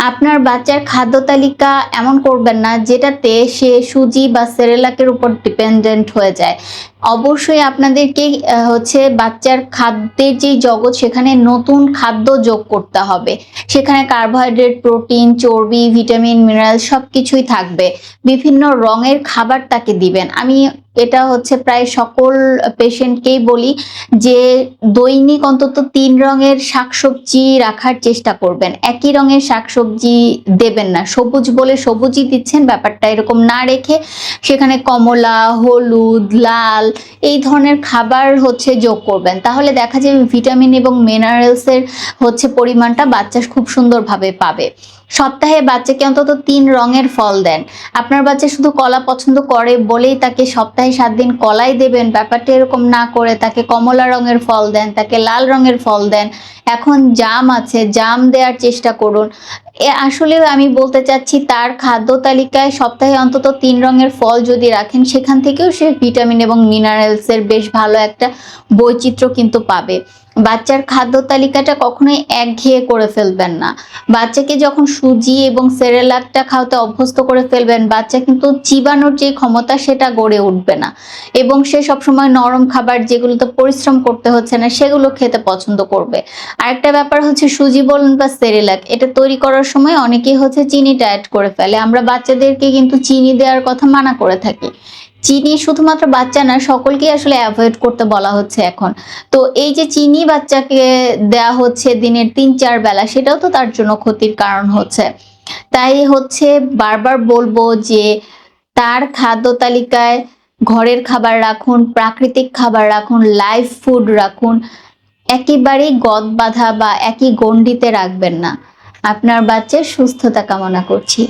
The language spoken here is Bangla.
আপনার বাচ্চার খাদ্য তালিকা এমন করবেন না যেটাতে সে সুজি বা সেরেলাকের উপর ডিপেন্ডেন্ট হয়ে যায়। অবশ্যই আপনাদেরকে বাচ্চার খাদ্যের যেই জগৎ সেখানে নতুন খাদ্য যোগ করতে হবে। সেখানে কার্বোহাইড্রেট, প্রোটিন, চর্বি, ভিটামিন, মিনারেল সবকিছুই থাকবে। বিভিন্ন রঙের খাবার তাকে দিবেন। আমি এটা প্রায় সকল পেশেন্টকেই বলি যে দৈনিক অন্তত ৩ রঙের শাকসবজি রাখার চেষ্টা করবেন। একই রঙের শাকসবজি দেবেন না। সবুজ বলে সবুজই দিচ্ছেন, ব্যাপারটা এরকম না রেখে সেখানে কমলা, হলুদ, লাল এই ধরনের খাবার যোগ করবেন। তাহলে দেখা যাবে ভিটামিন এবং মিনারেলস এর পরিমাণটা বাচ্চা খুব সুন্দরভাবে পাবে। সপ্তাহে বাচ্চাকে অন্তত ৩ রঙের ফল দেন। আপনার বাচ্চা শুধু কলা পছন্দ করে বলেই তাকে সপ্তাহে ৭ দিন কলাই দেবেন, ব্যাপারটা এরকম না করে তাকে কমলা রঙের ফল দেন, তাকে লাল রঙের ফল দেন। এখন জাম আছে, জাম দেওয়ার চেষ্টা করুন। আসলে আমি বলতে চাচ্ছি তার খাদ্য তালিকায় সপ্তাহে অন্তত ৩ রঙের ফল যদি রাখেন সেখান থেকেও সে ভিটামিন এবং মিনারেলস এর বেশ ভালো একটা বৈচিত্র্য কিন্তু পাবে। বাচ্চার খাদ্য তালিকাটা কখনোই একঘেয়ে করে ফেলবেন না। বাচ্চাকে যখন সুজি এবং সেরেলাকটা খাওয়াতে অভ্যস্ত করে ফেলবেন, বাচ্চা কিন্তু চিবানোর যে ক্ষমতা সেটা গড়ে উঠবে না এবং সে সবসময় নরম খাবার যেগুলোতে পরিশ্রম করতে হচ্ছে না সেগুলো খেতে পছন্দ করবে। আরেকটা ব্যাপার সুজি বলুন বা সেরেলাক, এটা তৈরি করার সময় অনেকেই চিনিটা এড করে ফেলে। আমরা বাচ্চাদেরকে কিন্তু চিনি দেওয়ার কথা মানা করে থাকি। চিনি শুধুমাত্র বাচ্চা না, সকলকেই আসলে এভয়েড করতে বলা হচ্ছে এখন। তো এই যে চিনি বাচ্চাকে দেয়া হচ্ছে দিনের ৩-৪ বেলা, সেটাও তো তার জন্য ক্ষতির কারণ হচ্ছে। তাই বারবার বলবো যে তার খাদ্য তালিকায় ঘরের খাবার রাখুন, প্রাকৃতিক খাবার রাখুন, লাইভ ফুড রাখুন। একেবারেই গদ বাঁধা বা একই গণ্ডিতে রাখবেন না। আপনার বাচ্চার সুস্থতা কামনা করছি।